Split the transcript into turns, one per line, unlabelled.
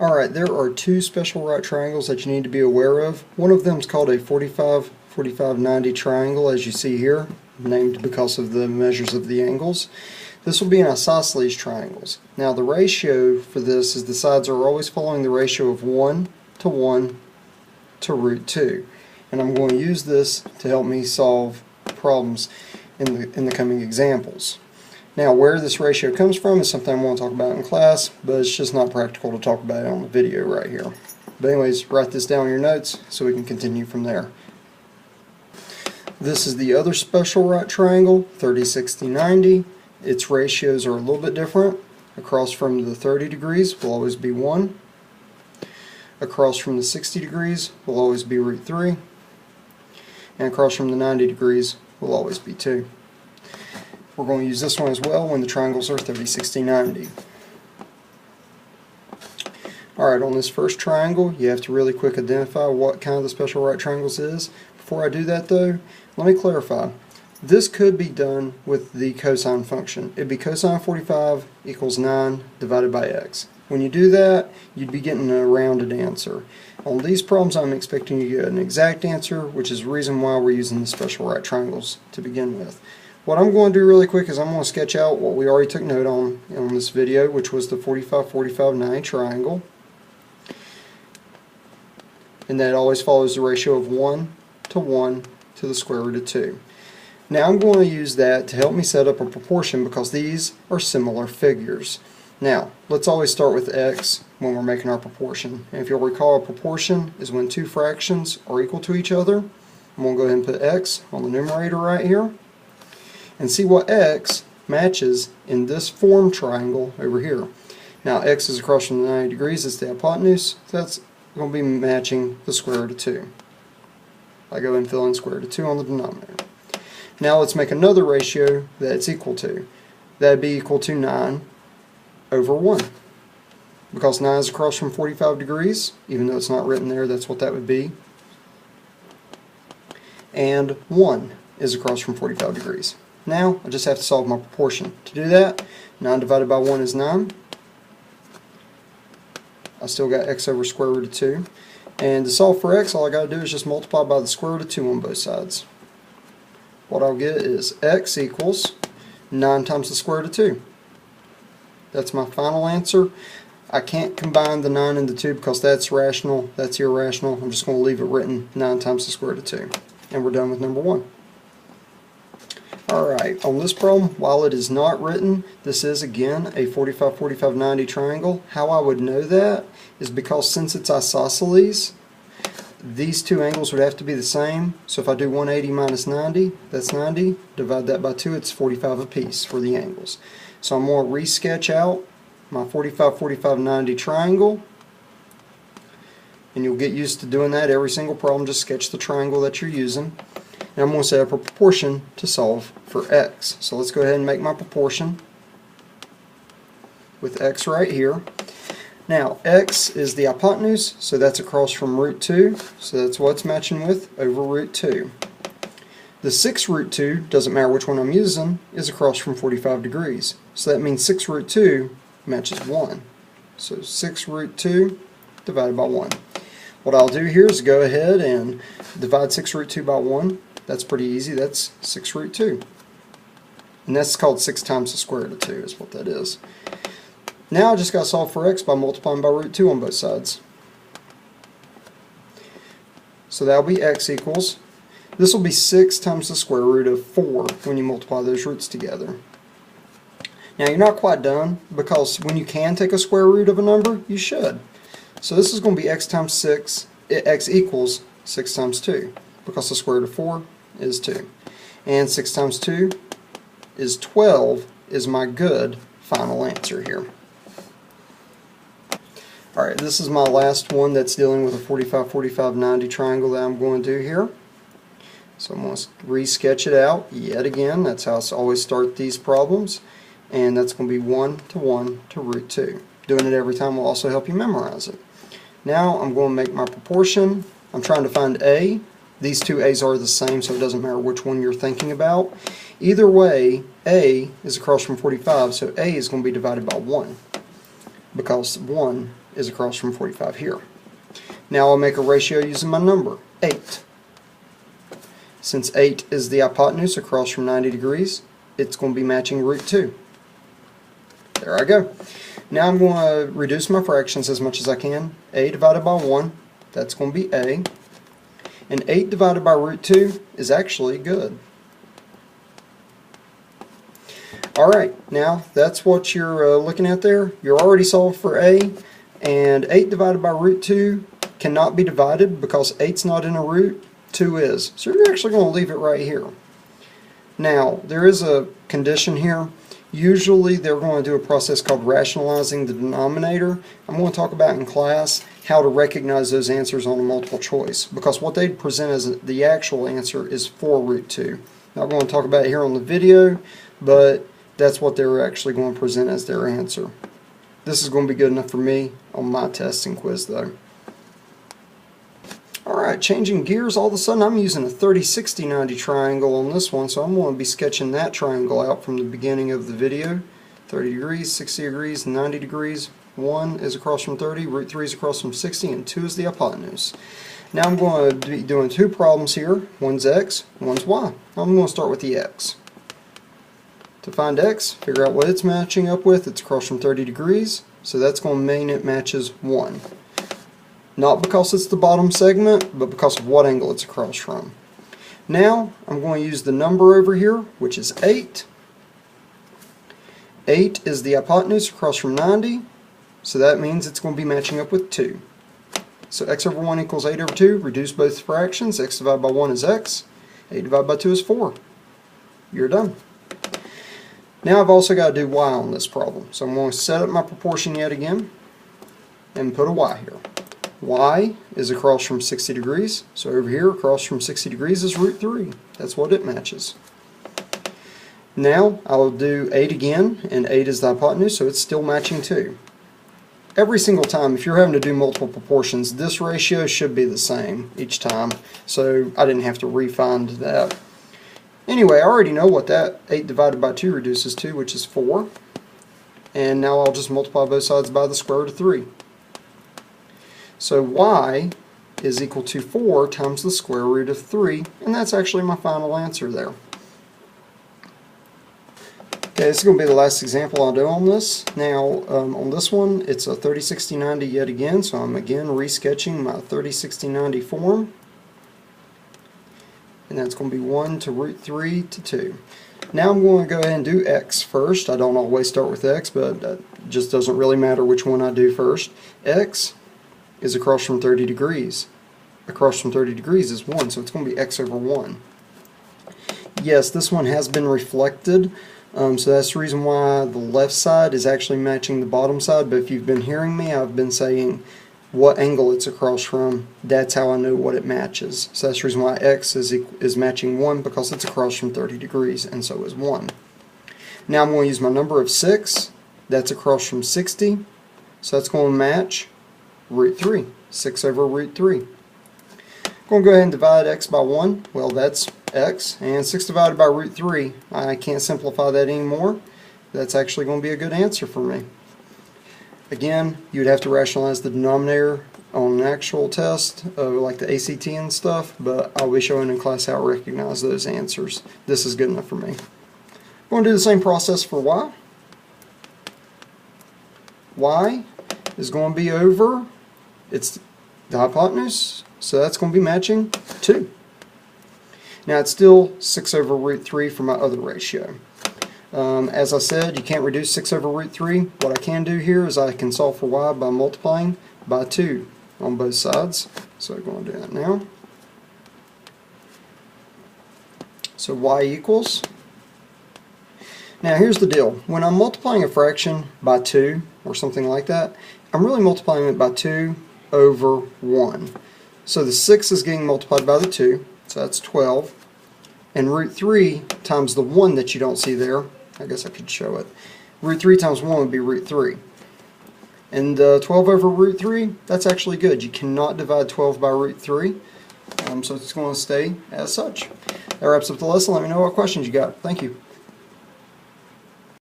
Alright, there are two special right triangles that you need to be aware of. One of them is called a 45-45-90 triangle, as you see here, named because of the measures of the angles. This will be an isosceles triangles. Now the ratio for this is the sides are always following the ratio of 1 to 1 to root 2. And I'm going to use this to help me solve problems in the coming examples. Now where this ratio comes from is something I want to talk about in class, but it's just not practical to talk about it on the video right here. But anyways, write this down in your notes so we can continue from there. This is the other special right triangle, 30-60-90. Its ratios are a little bit different. Across from the 30 degrees will always be 1. Across from the 60 degrees will always be root 3. And across from the 90 degrees will always be 2. We're going to use this one as well when the triangles are 30-60-90. Alright, on this first triangle you have to really quick identify what kind of the special right triangles is. Before I do that though, let me clarify. This could be done with the cosine function. It'd be cosine 45 equals 9 divided by x. When you do that, you'd be getting a rounded answer. On these problems I'm expecting you to get an exact answer, which is the reason why we're using the special right triangles to begin with. What I'm going to do really quick is I'm going to sketch out what we already took note on this video, which was the 45-45-90 triangle. And that always follows the ratio of 1 to 1 to the square root of 2. Now I'm going to use that to help me set up a proportion because these are similar figures. Now, let's always start with x when we're making our proportion. And if you'll recall, a proportion is when two fractions are equal to each other. I'm going to go ahead and put x on the numerator right here. And see what x matches in this form triangle over here. Now x is across from the 90 degrees, it's the hypotenuse, so that's going to be matching the square root of 2. I go and fill in square root of 2 on the denominator. Now let's make another ratio that it's equal to. That would be equal to 9 over 1. Because 9 is across from 45 degrees, even though it's not written there, that's what that would be. And 1 is across from 45 degrees. Now I just have to solve my proportion. To do that, 9 divided by 1 is 9. I still got x over square root of 2. And to solve for x, all I got to do is just multiply by the square root of 2 on both sides. What I'll get is x equals 9 times the square root of 2. That's my final answer. I can't combine the 9 and the 2 because that's rational, that's irrational. I'm just going to leave it written 9 times the square root of 2. And we're done with number 1. Alright, on this problem, while it is not written, this is again a 45-45-90 triangle. How I would know that is because since it's isosceles, these two angles would have to be the same. So if I do 180 minus 90, that's 90. Divide that by 2, it's 45 apiece for the angles. So I'm going to re-sketch out my 45-45-90 triangle. And you'll get used to doing that every single problem. Just sketch the triangle that you're using. And I'm going to set up a proportion to solve for x. So let's go ahead and make my proportion with x right here. Now x is the hypotenuse, so that's across from root 2. So that's what it's matching with over root 2. The 6 root 2, doesn't matter which one I'm using, is across from 45 degrees. So that means 6 root 2 matches 1. So 6 root 2 divided by 1. What I'll do here is go ahead and divide 6 root 2 by 1. That's pretty easy. That's 6 root 2. And that's called 6 times the square root of 2 is what that is. Now I just got to solve for x by multiplying by root 2 on both sides. So that'll be x equals, this will be 6 times the square root of 4 when you multiply those roots together. Now you're not quite done because when you can take a square root of a number, you should. So this is going to be x times 6, x equals 6 times 2 because the square root of 4 is 2. And 6 times 2 is 12 is my good final answer here. Alright, this is my last one that's dealing with a 45-45-90 triangle that I'm going to do here. So I'm going to re-sketch it out yet again. That's how I always start these problems. And that's going to be 1 to 1 to root 2. Doing it every time will also help you memorize it. Now I'm going to make my proportion. I'm trying to find a. These two a's are the same, so it doesn't matter which one you're thinking about. Either way, a is across from 45, so a is going to be divided by 1. Because 1 is across from 45 here. Now I'll make a ratio using my number, 8. Since 8 is the hypotenuse across from 90 degrees, it's going to be matching root 2. There I go. Now I'm going to reduce my fractions as much as I can. A divided by 1, that's going to be A. And 8 divided by root 2 is actually good. Alright, now that's what you're looking at there. You're already solved for A, and 8 divided by root 2 cannot be divided because 8's not in a root, 2 is. So you're actually going to leave it right here. Now, there is a condition here. Usually they're going to do a process called rationalizing the denominator. I'm going to talk about in class how to recognize those answers on a multiple choice, because what they'd present as the actual answer is 4 root 2. Not going to talk about it here on the video, but that's what they're actually going to present as their answer. This is going to be good enough for me on my test and quiz though. Alright, changing gears, all of a sudden I'm using a 30, 60, 90 triangle on this one, so I'm going to be sketching that triangle out from the beginning of the video. 30 degrees, 60 degrees, 90 degrees. 1 is across from 30, root 3 is across from 60, and 2 is the hypotenuse. Now I'm going to be doing two problems here. One's x, one's y. I'm going to start with the x. To find x, figure out what it's matching up with. It's across from 30 degrees, so that's going to mean it matches 1. Not because it's the bottom segment, but because of what angle it's across from. Now, I'm going to use the number over here, which is 8. 8 is the hypotenuse across from 90, so that means it's going to be matching up with 2. So x over 1 equals 8 over 2. Reduce both fractions. X divided by 1 is x. 8 divided by 2 is 4. You're done. Now I've also got to do y on this problem. So I'm going to set up my proportion yet again and put a y here. Y is across from 60 degrees. So over here across from 60 degrees is root 3. That's what it matches. Now I'll do 8 again, and 8 is the hypotenuse, so it's still matching 2. Every single time, if you're having to do multiple proportions, this ratio should be the same each time, so I didn't have to re-find that. Anyway, I already know what that 8 divided by 2 reduces to, which is 4. And now I'll just multiply both sides by the square root of 3. So y is equal to 4 times the square root of 3, and that's actually my final answer there. Okay, this is going to be the last example I'll do on this. Now, on this one, it's a 30, 60, 90 yet again, so I'm again resketching my 30, 60, 90 form. And that's going to be 1 to root 3 to 2. Now I'm going to go ahead and do x first. I don't always start with x, but it just doesn't really matter which one I do first. X is across from 30 degrees. Across from 30 degrees is 1, so it's going to be x over 1. Yes, this one has been reflected, so that's the reason why the left side is actually matching the bottom side, but if you've been hearing me, I've been saying what angle it's across from. That's how I know what it matches. So that's the reason why x is matching 1, because it's across from 30 degrees, and so is 1. Now I'm going to use my number of 6. That's across from 60, so that's going to match root 3. 6 over root 3. I'm going to go ahead and divide x by 1. Well, that's x. And 6 divided by root 3, I can't simplify that anymore. That's actually going to be a good answer for me. Again, you'd have to rationalize the denominator on an actual test, like the ACT and stuff, but I'll be showing in class how to recognize those answers. This is good enough for me. I'm going to do the same process for y. Y is going to be over, it's the hypotenuse, so that's going to be matching 2. Now it's still 6 over root 3 for my other ratio. As I said, you can't reduce 6 over root 3. What I can do here is I can solve for y by multiplying by 2 on both sides. So I'm going to do that now. So y equals. Now here's the deal. When I'm multiplying a fraction by 2 or something like that, I'm really multiplying it by 2 over 1. So the 6 is getting multiplied by the 2, so that's 12. And root 3 times the 1 that you don't see there, I guess I could show it. Root 3 times 1 would be root 3. And 12 over root 3, that's actually good. You cannot divide 12 by root 3, so it's going to stay as such. That wraps up the lesson. Let me know what questions you got. Thank you.